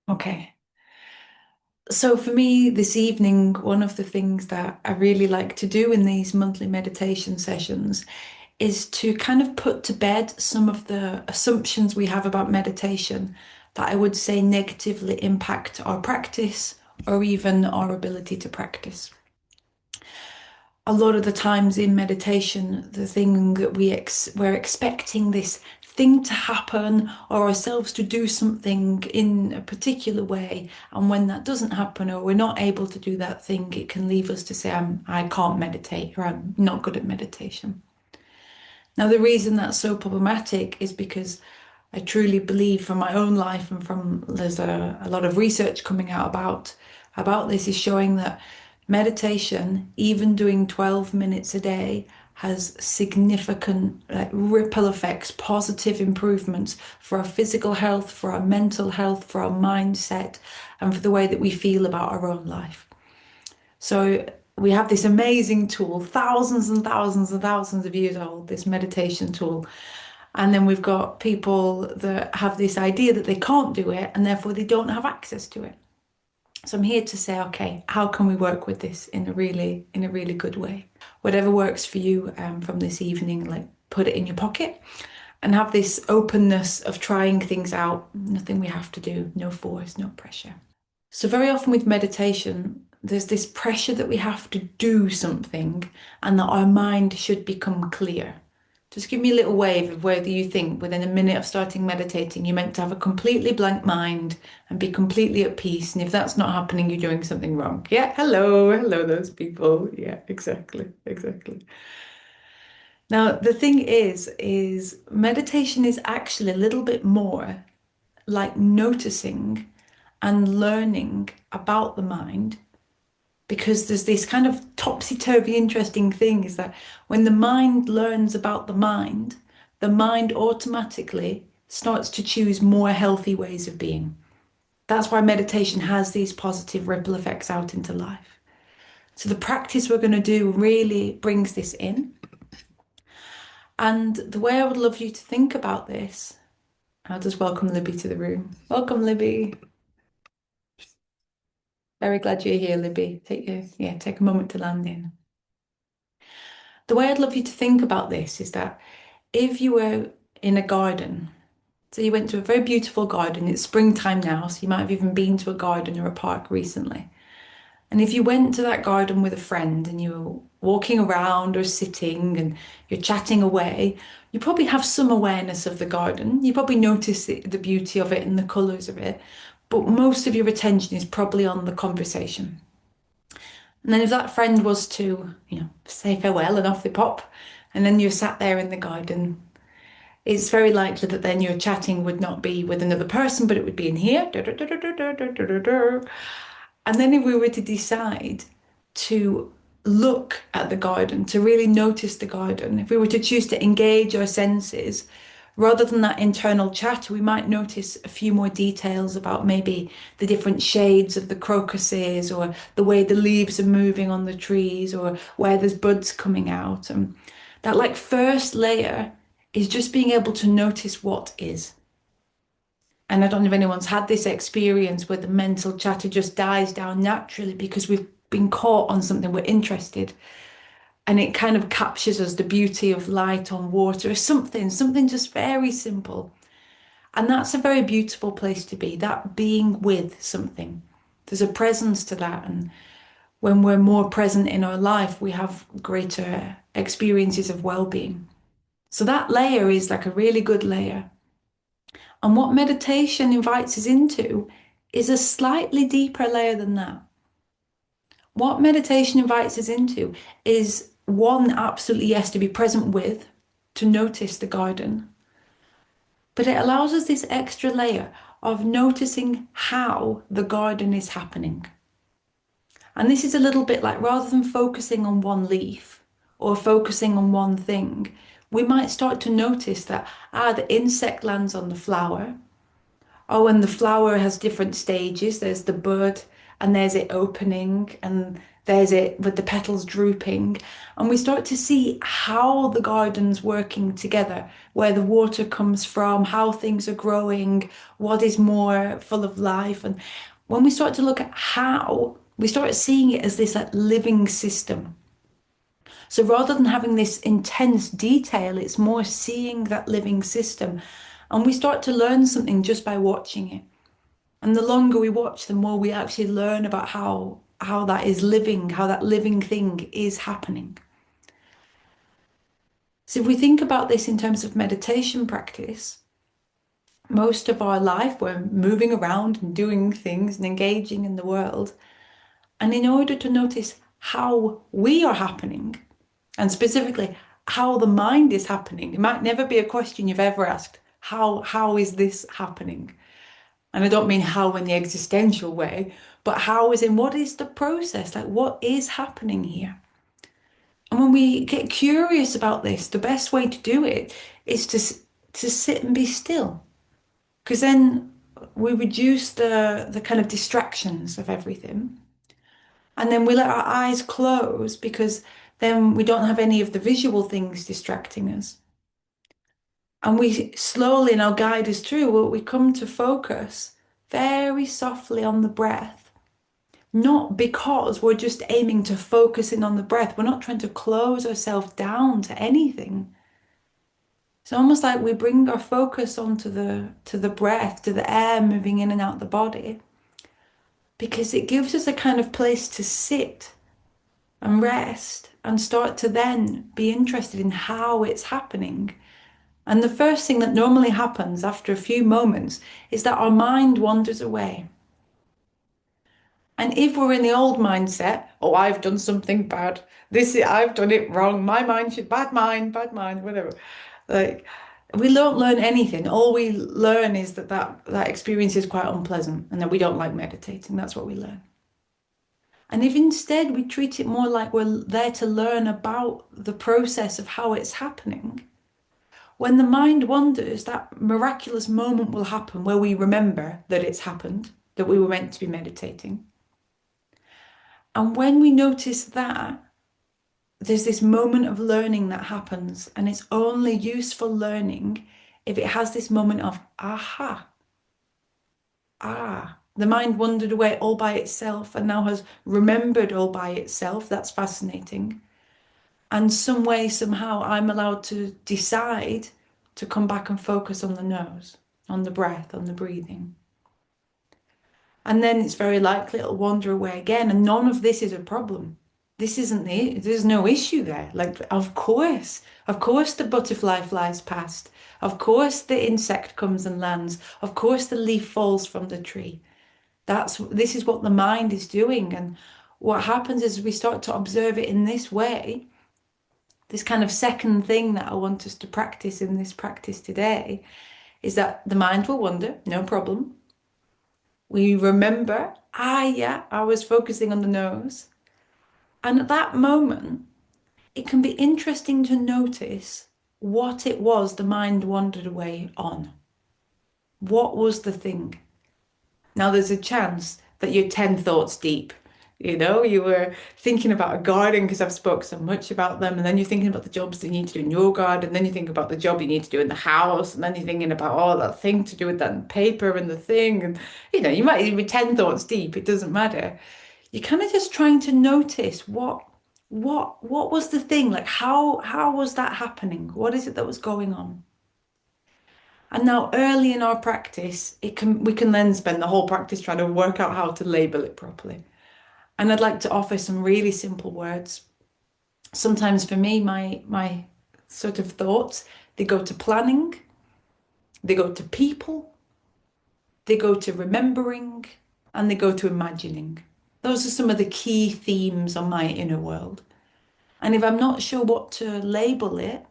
Okay. So for me this evening, one of the things that I really like to do in these monthly meditation sessions is to kind of put to bed some of the assumptions we have about meditation that I would say negatively impact our practice or even our ability to practice. A lot of the times in meditation, the thing that we're expecting this thing to happen or ourselves to do something in a particular way, and when that doesn't happen or we're not able to do that thing, it can leave us to say, I can't meditate or I'm not good at meditation. Now, the reason that's so problematic is because I truly believe from my own life and from there's a lot of research coming out about this is showing that meditation, even doing 12 minutes a day, has significant ripple effects, positive improvements for our physical health, for our mental health, for our mindset, and for the way that we feel about our own life. So we have this amazing tool, thousands and thousands and thousands of years old, this meditation tool. And then we've got people that have this idea that they can't do it and therefore they don't have access to it. So I'm here to say, okay, how can we work with this in a really good way? Whatever works for you from this evening, like put it in your pocket and have this openness of trying things out. Nothing we have to do, no force, no pressure. So very often with meditation, there's this pressure that we have to do something and that our mind should become clear. Just give me a little wave of whether you think within a minute of starting meditating, you're meant to have a completely blank mind and be completely at peace. And if that's not happening, you're doing something wrong. Yeah, hello, those people. Yeah, exactly, exactly. Now, the thing is meditation is actually a little bit more like noticing and learning about the mind because there's this kind of topsy-turvy interesting thing is that when the mind learns about the mind automatically starts to choose more healthy ways of being. That's why meditation has these positive ripple effects out into life. So the practice we're going to do really brings this in. And the way I would love you to think about this, I'll just welcome Libby to the room. Welcome, Libby. Very glad you're here, Libby. Take a moment to land in. The way I'd love you to think about this is that if you were in a garden, so you went to a very beautiful garden, it's springtime now, so you might have even been to a garden or a park recently. And if you went to that garden with a friend and you were walking around or sitting and you're chatting away, you probably have some awareness of the garden. You probably notice the beauty of it and the colours of it, but most of your attention is probably on the conversation. And then if that friend was to, say farewell and off they pop, and then you're sat there in the garden, it's very likely that then your chatting would not be with another person, but it would be in here. And then if we were to decide to look at the garden, to really notice the garden, if we were to choose to engage our senses, rather than that internal chatter, we might notice a few more details about maybe the different shades of the crocuses or the way the leaves are moving on the trees or where there's buds coming out. And that like first layer is just being able to notice what is. And I don't know if anyone's had this experience where the mental chatter just dies down naturally because we've been caught on something we're interested and it kind of captures us, the beauty of light on water or something just very simple. And that's a very beautiful place to be, that being with something. There's a presence to that. And when we're more present in our life, we have greater experiences of well-being. So that layer is like a really good layer. And what meditation invites us into is a slightly deeper layer than that. What meditation invites us into is one, absolutely yes, to be present with, to notice the garden. But it allows us this extra layer of noticing how the garden is happening. And this is a little bit like rather than focusing on one leaf or focusing on one thing, we might start to notice that, the insect lands on the flower. And the flower has different stages. There's the bud and there's it opening and There's it with the petals drooping. And we start to see how the garden's working together, where the water comes from, how things are growing, what is more full of life. And when we start to look at how, we start seeing it as this like living system. So rather than having this intense detail, it's more seeing that living system. And we start to learn something just by watching it. And the longer we watch, the more we actually learn about how that is living, how that living thing is happening. So if we think about this in terms of meditation practice, most of our life we're moving around and doing things and engaging in the world. And in order to notice how we are happening, and specifically how the mind is happening, it might never be a question you've ever asked. How is this happening? And I don't mean how in the existential way, but how is in what is the process? Like what is happening here? And when we get curious about this, the best way to do it is to sit and be still. Because then we reduce the kind of distractions of everything. And then we let our eyes close because then we don't have any of the visual things distracting us. And we slowly now guide us through, well, we come to focus very softly on the breath. Not because we're just aiming to focus in on the breath. We're not trying to close ourselves down to anything. It's almost like we bring our focus onto the breath, to the air moving in and out the body, because it gives us a kind of place to sit and rest and start to then be interested in how it's happening. And the first thing that normally happens after a few moments is that our mind wanders away. And if we're in the old mindset, oh, I've done something bad. I've done it wrong. My mind should, bad mind, whatever. Like, we don't learn anything. All we learn is that experience is quite unpleasant and that we don't like meditating. That's what we learn. And if instead we treat it more like we're there to learn about the process of how it's happening, when the mind wanders, that miraculous moment will happen where we remember that it's happened, that we were meant to be meditating. And when we notice that, there's this moment of learning that happens, and it's only useful learning if it has this moment of, aha, the mind wandered away all by itself and now has remembered all by itself. That's fascinating. And some way, somehow, I'm allowed to decide to come back and focus on the nose, on the breath, on the breathing. And then it's very likely it'll wander away again. And none of this is a problem. There's no issue there. Like, of course the butterfly flies past. Of course the insect comes and lands. Of course the leaf falls from the tree. This is what the mind is doing. And what happens is we start to observe it in this way. This kind of second thing that I want us to practice in this practice today is that the mind will wander, no problem. We remember, yeah, I was focusing on the nose. And at that moment, it can be interesting to notice what it was the mind wandered away on. What was the thing? Now, there's a chance that you're 10 thoughts deep. You were thinking about a garden because I've spoke so much about them, and then you're thinking about the jobs that you need to do in your garden, and then you think about the job you need to do in the house, and then you're thinking about all that thing to do with that paper and the thing, and you might be 10 thoughts deep, it doesn't matter. You're kind of just trying to notice what was the thing, like how was that happening? What is it that was going on? And now early in our practice, we can then spend the whole practice trying to work out how to label it properly. And I'd like to offer some really simple words. Sometimes for me, my sort of thoughts, they go to planning, they go to people, they go to remembering, and they go to imagining. Those are some of the key themes on my inner world. And if I'm not sure what to label it,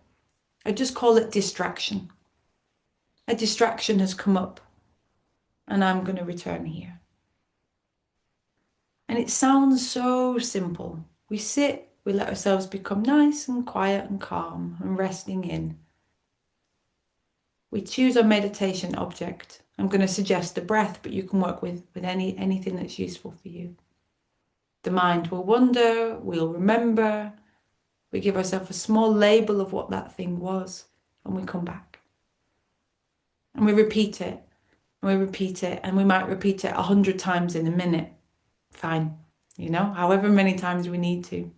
I just call it distraction. A distraction has come up, and I'm going to return here. And it sounds so simple. We sit, we let ourselves become nice and quiet and calm and resting in. We choose our meditation object. I'm going to suggest the breath, but you can work with anything that's useful for you. The mind will wander, we'll remember, we give ourselves a small label of what that thing was, and we come back. And we repeat it, and we repeat it, and we might repeat it 100 times in a minute. Fine, however many times we need to.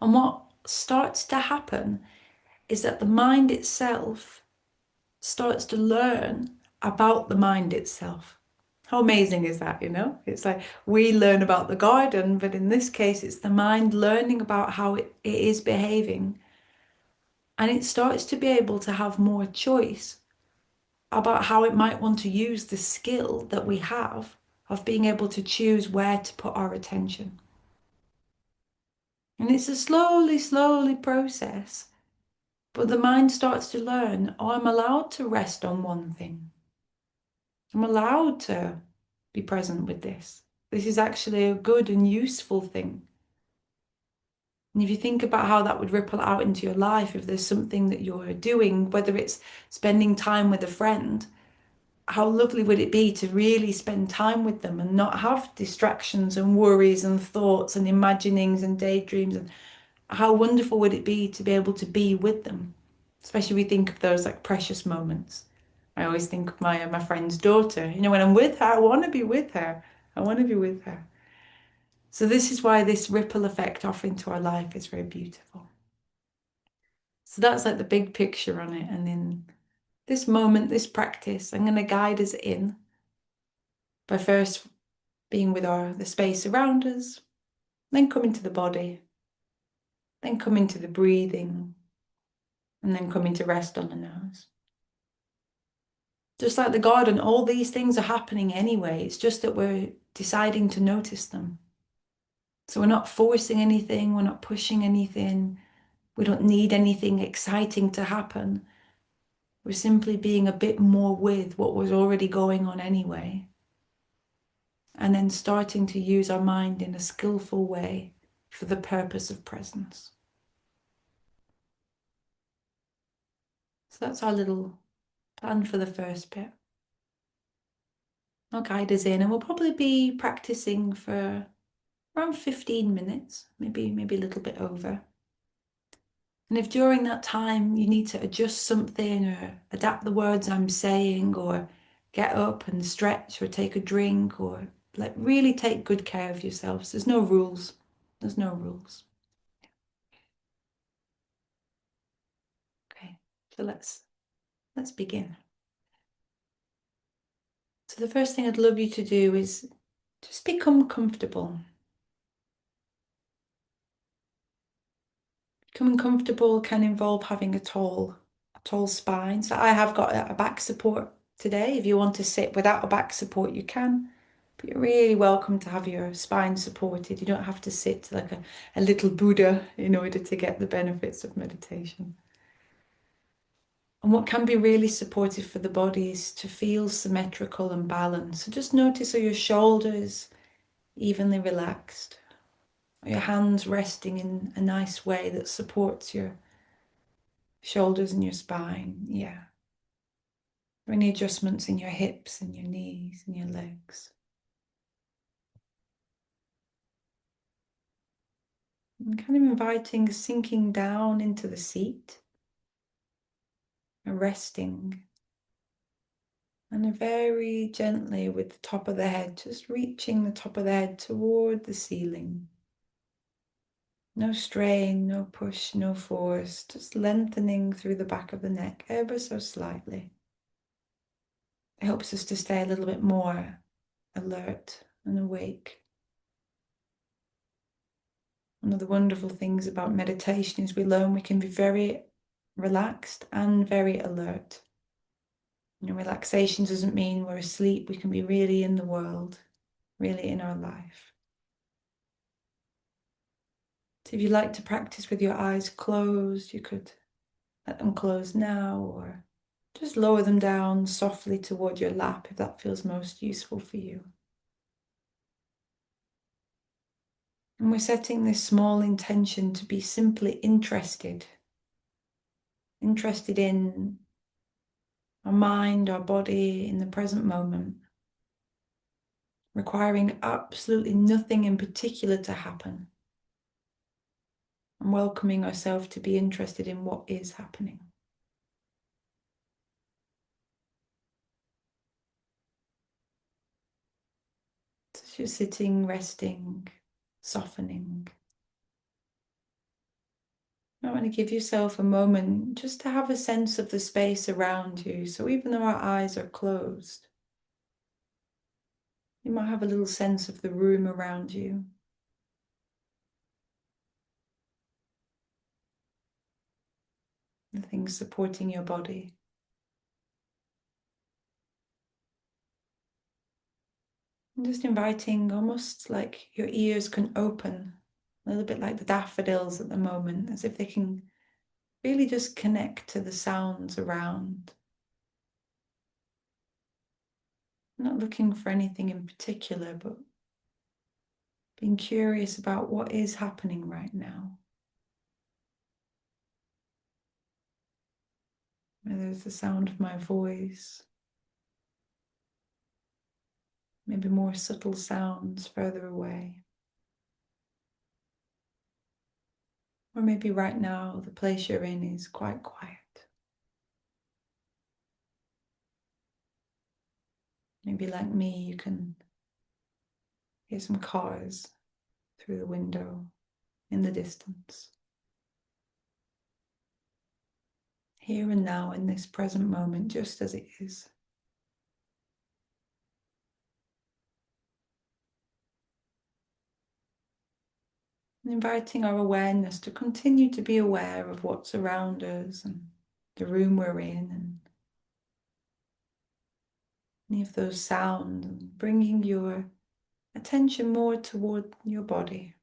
And what starts to happen is that the mind itself starts to learn about the mind itself. How amazing is that, It's like we learn about the garden, but in this case, it's the mind learning about how it is behaving. And it starts to be able to have more choice about how it might want to use the skill that we have of being able to choose where to put our attention. And it's a slowly process. But the mind starts to learn, oh, I'm allowed to rest on one thing. I'm allowed to be present with this. This is actually a good and useful thing. And if you think about how that would ripple out into your life, if there's something that you're doing, whether it's spending time with a friend, how lovely would it be to really spend time with them and not have distractions and worries and thoughts and imaginings and daydreams? And how wonderful would it be to be able to be with them? Especially we think of those like precious moments. I always think of my friend's daughter. When I'm with her, I want to be with her. I want to be with her. So this is why this ripple effect off into our life is very beautiful. So that's like the big picture on it. And in this moment, this practice, I'm going to guide us in by first being with the space around us, then come into the body, then come into the breathing, and then come into rest on the nose. Just like the garden, all these things are happening anyway. It's just that we're deciding to notice them. So we're not forcing anything, we're not pushing anything, we don't need anything exciting to happen. We're simply being a bit more with what was already going on anyway. And then starting to use our mind in a skillful way for the purpose of presence. So that's our little plan for the first bit. I'll guide us in, and we'll probably be practicing for around 15 minutes, maybe a little bit over. And if during that time you need to adjust something or adapt the words I'm saying, or get up and stretch or take a drink, or really take good care of yourselves. There's no rules. There's no rules. Okay, so let's begin. So the first thing I'd love you to do is just become comfortable. Becoming comfortable can involve having a tall spine. So I have got a back support today. If you want to sit without a back support, you can. But you're really welcome to have your spine supported. You don't have to sit like a little Buddha in order to get the benefits of meditation. And what can be really supportive for the body is to feel symmetrical and balanced. So just notice, are your shoulders evenly relaxed? Are your hands resting in a nice way that supports your shoulders and your spine? Yeah. Or any adjustments in your hips and your knees and your legs? And kind of inviting sinking down into the seat, and resting, and very gently with the top of the head, just reaching the top of the head toward the ceiling. No strain, no push, no force, just lengthening through the back of the neck ever so slightly. It helps us to stay a little bit more alert and awake. One of the wonderful things about meditation is we learn we can be very relaxed and very alert. Relaxation doesn't mean we're asleep. We can be really in the world, really in our life. So if you like to practice with your eyes closed, you could let them close now, or just lower them down softly toward your lap if that feels most useful for you. And we're setting this small intention to be simply interested in our mind, our body, in the present moment. requiring absolutely nothing in particular to happen, and welcoming ourselves to be interested in what is happening. So you're sitting, resting, softening. I want to give yourself a moment just to have a sense of the space around you. So even though our eyes are closed, you might have a little sense of the room around you. The things supporting your body. And just inviting, almost like your ears can open, a little bit like the daffodils at the moment, as if they can really just connect to the sounds around. Not looking for anything in particular, but being curious about what is happening right now. Whether it's the sound of my voice, maybe more subtle sounds further away. Or maybe right now the place you're in is quite quiet. Maybe like me, you can hear some cars through the window in the distance. Here and now in this present moment, just as it is. And inviting our awareness to continue to be aware of what's around us and the room we're in and any of those sounds, and bringing your attention more toward your body.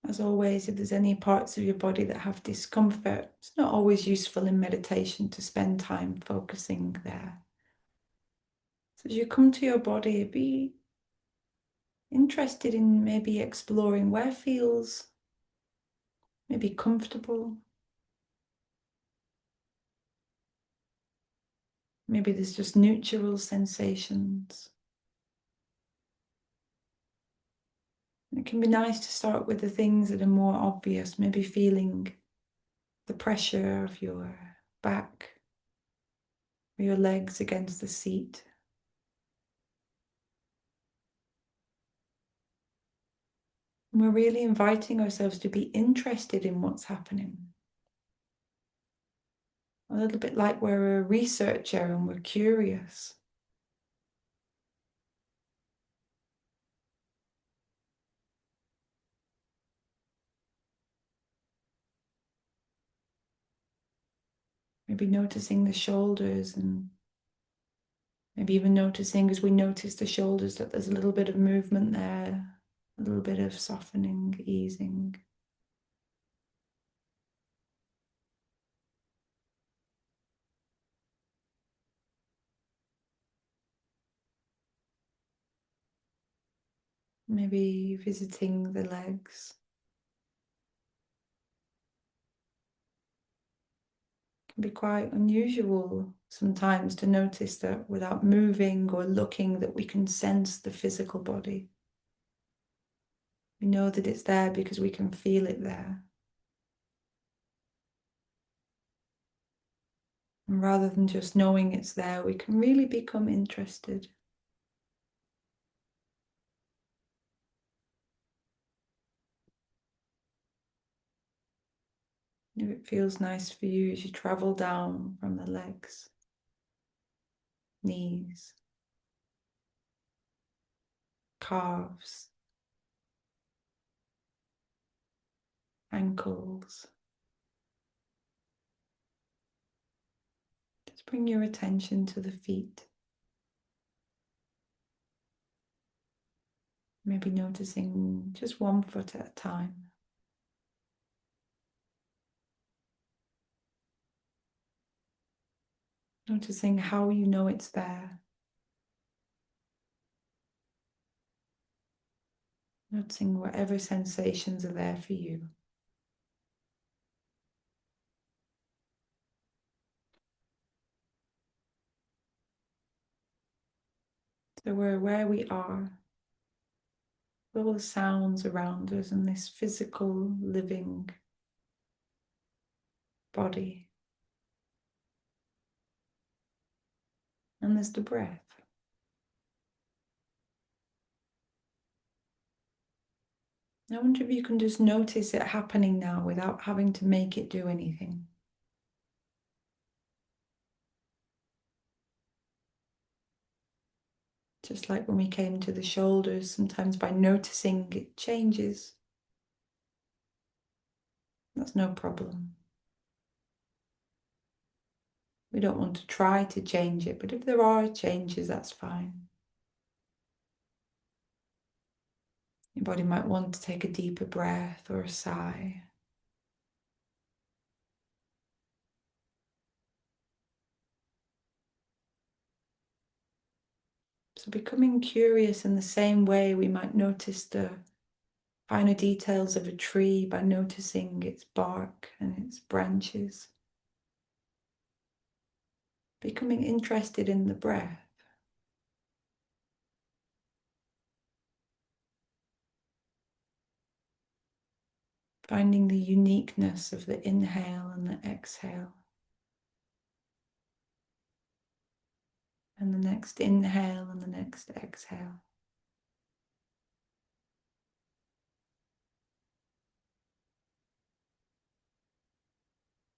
As always, if there's any parts of your body that have discomfort, it's not always useful in meditation to spend time focusing there. So as you come to your body, be interested in maybe exploring where feels maybe comfortable. Maybe there's just neutral sensations. And it can be nice to start with the things that are more obvious, maybe feeling the pressure of your back or your legs against the seat. And we're really inviting ourselves to be interested in what's happening. A little bit like we're a researcher and we're curious. Maybe noticing the shoulders, and maybe even noticing as we notice the shoulders that there's a little bit of movement there, a little bit of softening, easing. Maybe visiting the legs. It can be quite unusual sometimes to notice that without moving or looking, that we can sense the physical body. We know that it's there because we can feel it there. And rather than just knowing it's there, we can really become interested. If it feels nice for you as you travel down from the legs, knees, calves, ankles. Just bring your attention to the feet. Maybe noticing just one foot at a time. Noticing how you know it's there. Noticing whatever sensations are there for you. So we're where we are, with all the sounds around us and this physical living body. And there's the breath. I wonder if you can just notice it happening now without having to make it do anything. Just like when we came to the shoulders, sometimes by noticing it changes. That's no problem. We don't want to try to change it, but if there are changes, that's fine. Your body might want to take a deeper breath or a sigh. So becoming curious in the same way we might notice the finer details of a tree by noticing its bark and its branches. Becoming interested in the breath. Finding the uniqueness of the inhale and the exhale. And the next inhale and the next exhale.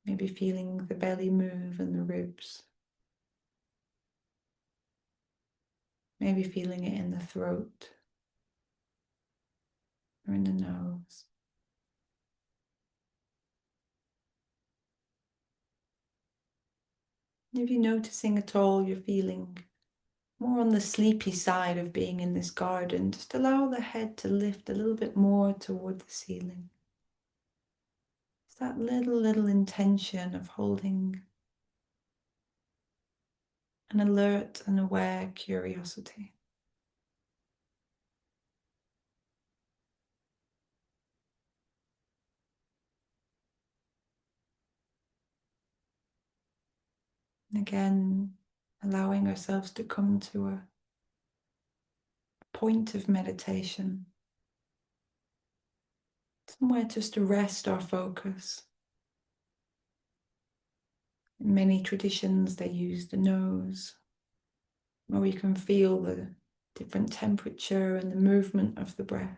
Maybe feeling the belly move and the ribs. Maybe feeling it in the throat or in the nose. If you're noticing at all you're feeling more on the sleepy side of being in this garden, just allow the head to lift a little bit more toward the ceiling. It's that little intention of holding an alert and aware curiosity. And again, allowing ourselves to come to a point of meditation, somewhere just to rest our focus. In many traditions, they use the nose, where we can feel the different temperature and the movement of the breath.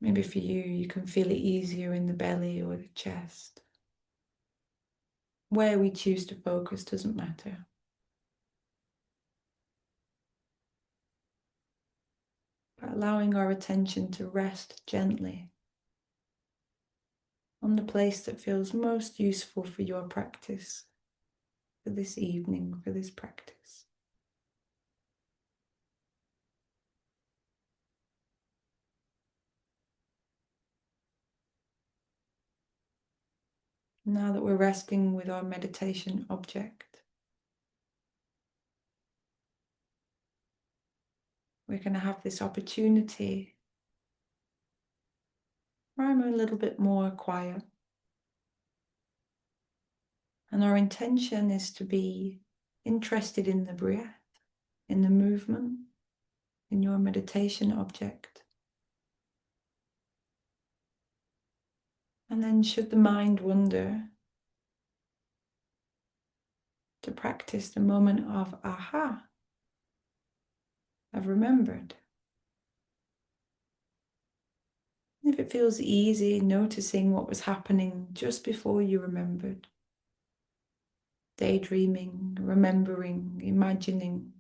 Maybe for you, you can feel it easier in the belly or the chest. Where we choose to focus doesn't matter. But allowing our attention to rest gently on the place that feels most useful for your practice, for this evening, for this practice. Now that we're resting with our meditation object, we're going to have this opportunity where I'm a little bit more quiet. And our intention is to be interested in the breath, in the movement, in your meditation object. And then should the mind wander, to practice the moment of aha, I've remembered. If it feels easy, noticing what was happening just before you remembered. Daydreaming, remembering, imagining,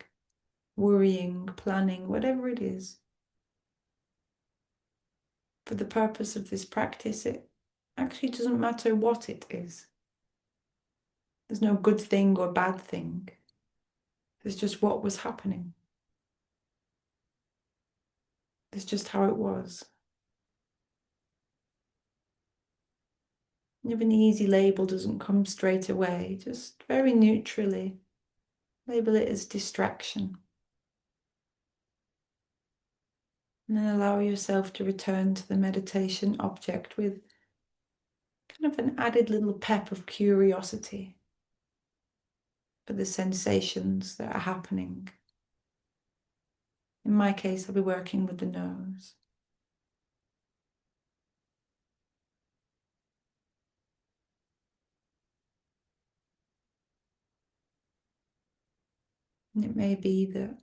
worrying, planning, whatever it is. For the purpose of this practice, it actually doesn't matter what it is. There's no good thing or bad thing. There's just what was happening. There's just how it was. If an easy label doesn't come straight away, just very neutrally label it as distraction. And then allow yourself to return to the meditation object with kind of an added little pep of curiosity. but the sensations that are happening. In my case, I'll be working with the nose. And it may be that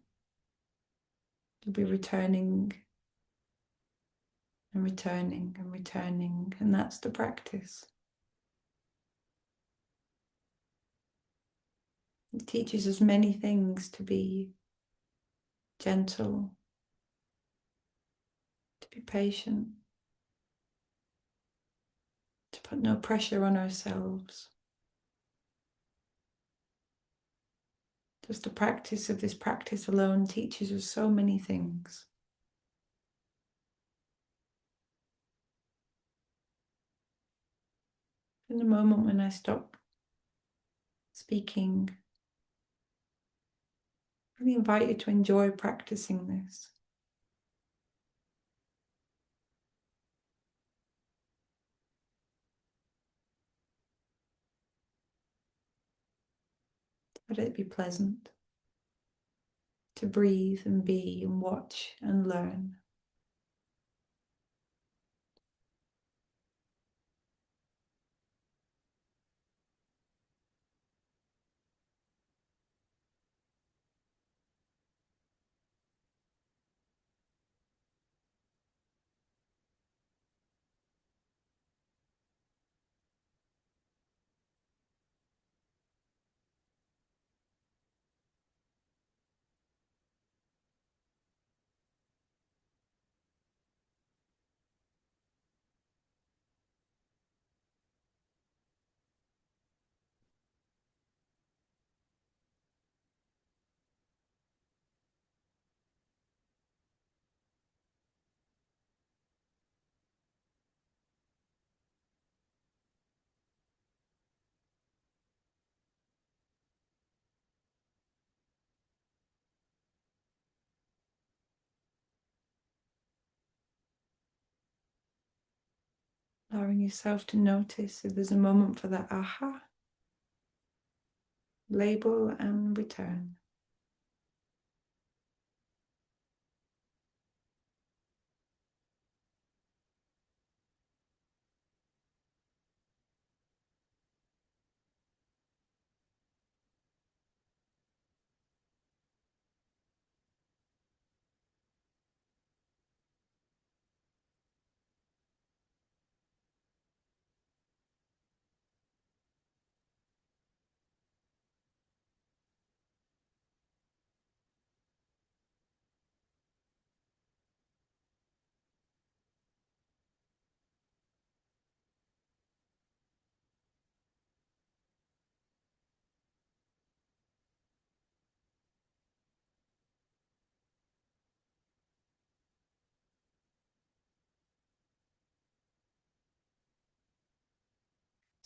you'll be returning and returning and returning, and that's the practice. It teaches us many things: to be gentle, to be patient, to put no pressure on ourselves. Just the practice of this practice alone teaches us so many things. In the moment when I stop speaking, I really invite you to enjoy practicing this. Let it be pleasant to breathe and be and watch and learn. Allowing yourself to notice if there's a moment for that aha, label and return.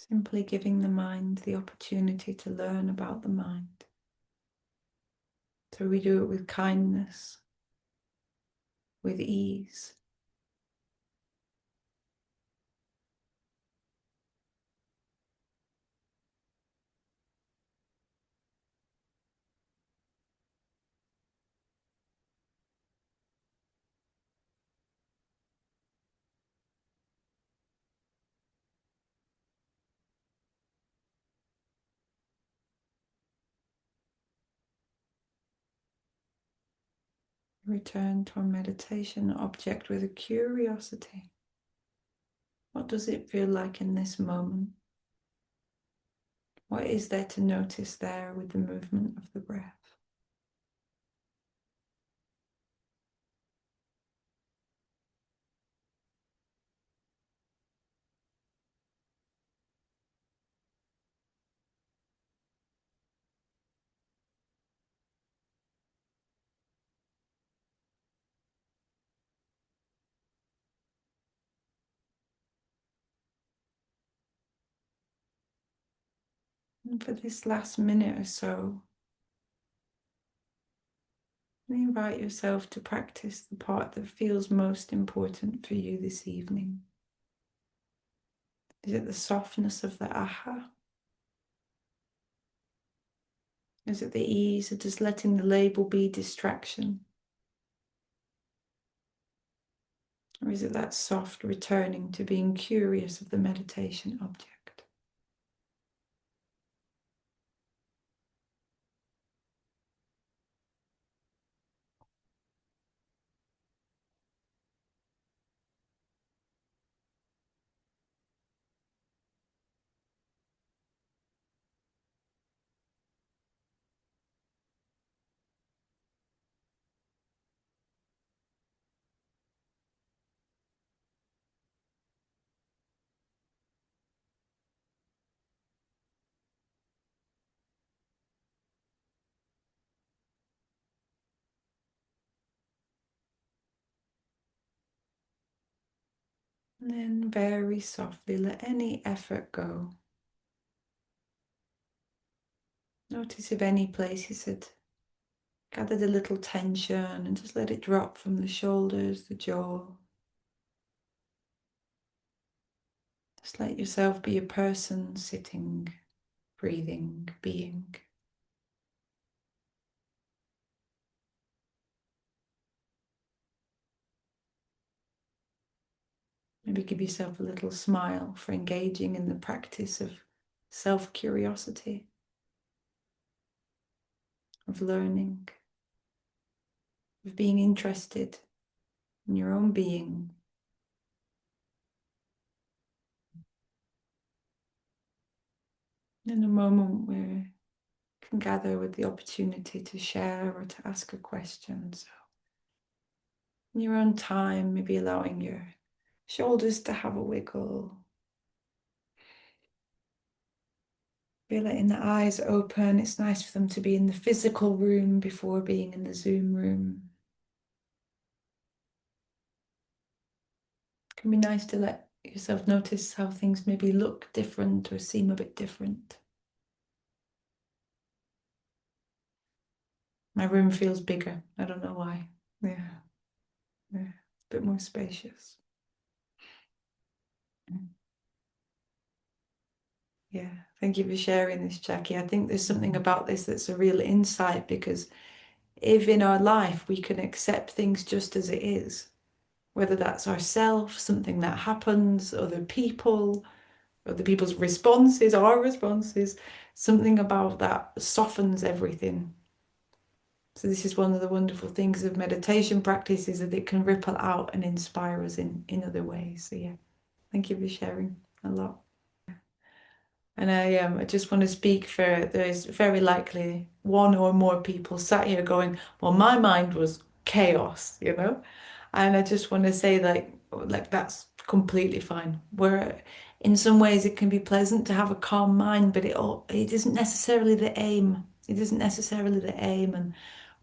Simply giving the mind the opportunity to learn about the mind. So we do it with kindness, with ease. Return to our meditation object with a curiosity. What does it feel like in this moment? What is there to notice there with the movement of the breath? And for this last minute or so, invite yourself to practice the part that feels most important for you this evening. Is it the softness of the aha? Is it the ease of just letting the label be distraction? Or is it that soft returning to being curious of the meditation object? And then very softly let any effort go. Notice if any places had gathered a little tension and just let it drop from the shoulders, the jaw. Just let yourself be a person sitting, breathing, being. Maybe give yourself a little smile for engaging in the practice of self-curiosity, of learning, of being interested in your own being. In a moment where you can gather with the opportunity to share or to ask a question. So in your own time, maybe allowing your shoulders to have a wiggle. Feel letting the eyes open. It's nice for them to be in the physical room before being in the Zoom room. It can be nice to let yourself notice how things maybe look different or seem a bit different. My room feels bigger. I don't know why. Yeah, yeah, a bit more spacious. Yeah, thank you for sharing this, Jackie. I think there's something about this that's a real insight, because if in our life we can accept things just as it is, whether that's ourself, something that happens, other people's responses, our responses, something about that softens everything. So this is one of the wonderful things of meditation practice, is that it can ripple out and inspire us in other ways. So yeah, thank you for sharing a lot. And I just want to speak for, there's very likely one or more people sat here going, well, my mind was chaos, you know? And I just want to say, like that's completely fine. Where in some ways it can be pleasant to have a calm mind, but it isn't necessarily the aim. It isn't necessarily the aim. And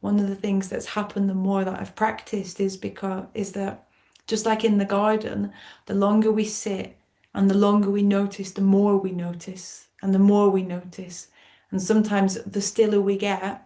one of the things that's happened the more that I've practiced is that just like in the garden, the longer we sit and the longer we notice, the more we notice and the more we notice. And sometimes the stiller we get,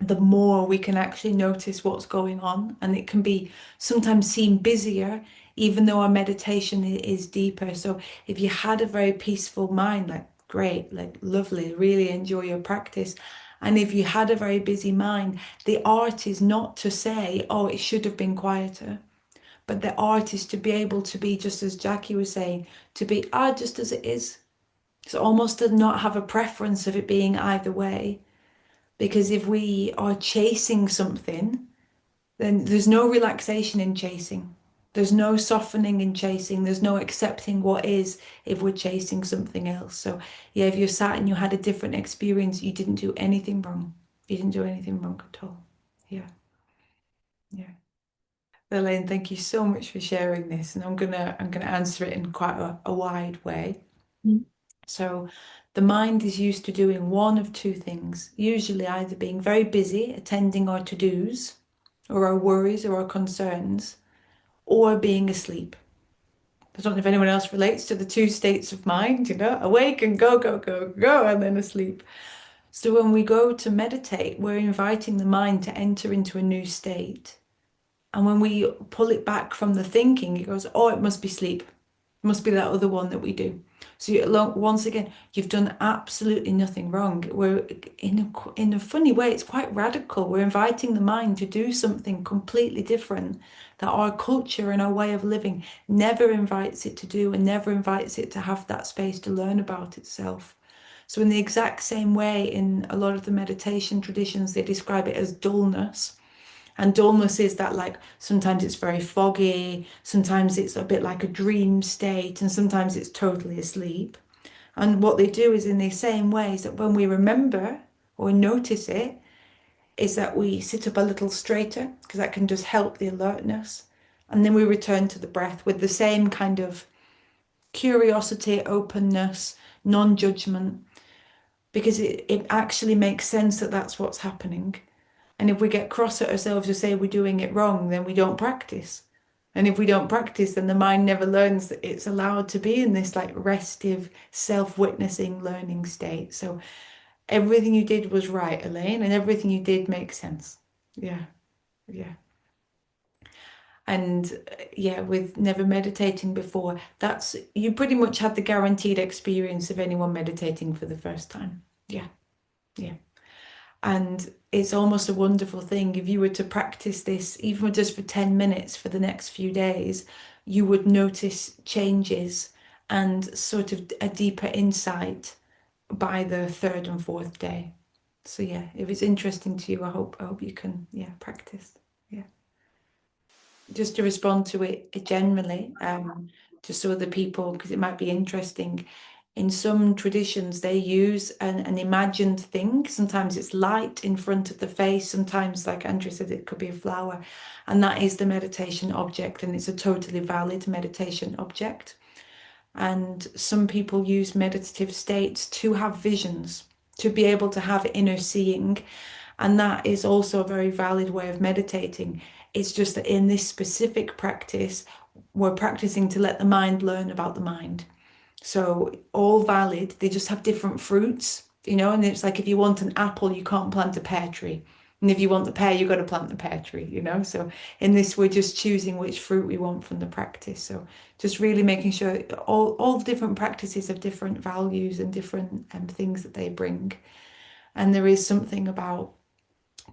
the more we can actually notice what's going on. And it can be sometimes seem busier, even though our meditation is deeper. So if you had a very peaceful mind, like great, like lovely, really enjoy your practice. And if you had a very busy mind, the art is not to say, oh, it should have been quieter. But the art is to be able to be, just as Jackie was saying, to be just as it is. So almost to not have a preference of it being either way. Because if we are chasing something, then there's no relaxation in chasing. There's no softening in chasing. There's no accepting what is if we're chasing something else. So yeah, if you're sat and you had a different experience, you didn't do anything wrong. You didn't do anything wrong at all. Yeah, yeah. Elaine, thank you so much for sharing this. And I'm gonna answer it in quite a wide way. Mm. So the mind is used to doing one of two things, usually either being very busy attending our to-dos or our worries or our concerns, or being asleep. I don't know if anyone else relates to the two states of mind, awake and go, go, go, go, and then asleep. So when we go to meditate, we're inviting the mind to enter into a new state. And when we pull it back from the thinking, it goes, oh, it must be sleep. It must be that other one that we do. So once again, you've done absolutely nothing wrong. We're in a funny way, it's quite radical. We're inviting the mind to do something completely different that our culture and our way of living never invites it to do and never invites it to have that space to learn about itself. So in the exact same way, in a lot of the meditation traditions, they describe it as dullness. And dullness is that, like, sometimes it's very foggy, sometimes it's a bit like a dream state, and sometimes it's totally asleep. And what they do is in the same ways that when we remember or notice it, is that we sit up a little straighter, because that can just help the alertness. And then we return to the breath with the same kind of curiosity, openness, non-judgment, because it actually makes sense that that's what's happening. And if we get cross at ourselves or say we're doing it wrong, then we don't practice. And if we don't practice, then the mind never learns that it's allowed to be in this like restive, self-witnessing learning state. So everything you did was right, Elaine, and everything you did makes sense. Yeah, yeah. And yeah, with never meditating before, that's you pretty much had the guaranteed experience of anyone meditating for the first time. Yeah, yeah. And it's almost a wonderful thing. If you were to practice this, even just for 10 minutes for the next few days, you would notice changes and sort of a deeper insight by the third and fourth day. So yeah, if it's interesting to you, I hope you can, yeah, practice. Yeah. Just to respond to it generally, just so other people, because it might be interesting. In some traditions, they use an imagined thing. Sometimes it's light in front of the face. Sometimes, like Andrew said, it could be a flower. And that is the meditation object. And it's a totally valid meditation object. And some people use meditative states to have visions, to be able to have inner seeing. And that is also a very valid way of meditating. It's just that in this specific practice, we're practicing to let the mind learn about the mind. So all valid, they just have different fruits, and it's like if you want an apple, you can't plant a pear tree. And if you want the pear, you've got to plant the pear tree. So in this, we're just choosing which fruit we want from the practice. So just really making sure all different practices have different values and different things that they bring. And there is something about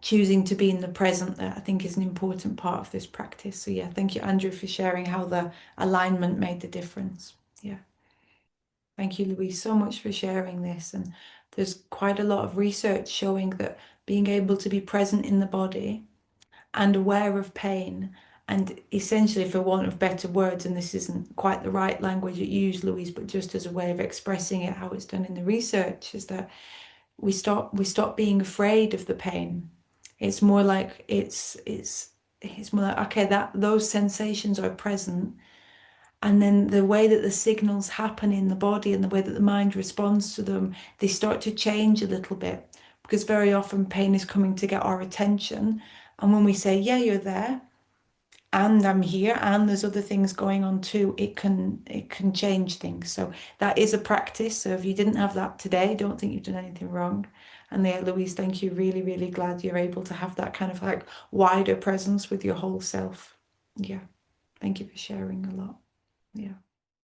choosing to be in the present that I think is an important part of this practice. So yeah, thank you, Andrew, for sharing how the alignment made the difference. Yeah. Thank you, Louise, so much for sharing this. And there's quite a lot of research showing that being able to be present in the body and aware of pain, and essentially, for want of better words, and this isn't quite the right language you use, Louise, but just as a way of expressing it, how it's done in the research, is that we stop being afraid of the pain. It's more like it's more like, okay, that those sensations are present, and then the way that the signals happen in the body and the way that the mind responds to them, they start to change a little bit, because very often pain is coming to get our attention. And when we say, yeah, you're there, and I'm here, and there's other things going on too, it can change things. So that is a practice. So if you didn't have that today, don't think you've done anything wrong. And there, Louise, thank you. Really, really glad you're able to have that kind of like wider presence with your whole self. Yeah. Thank you for sharing a lot. Yeah.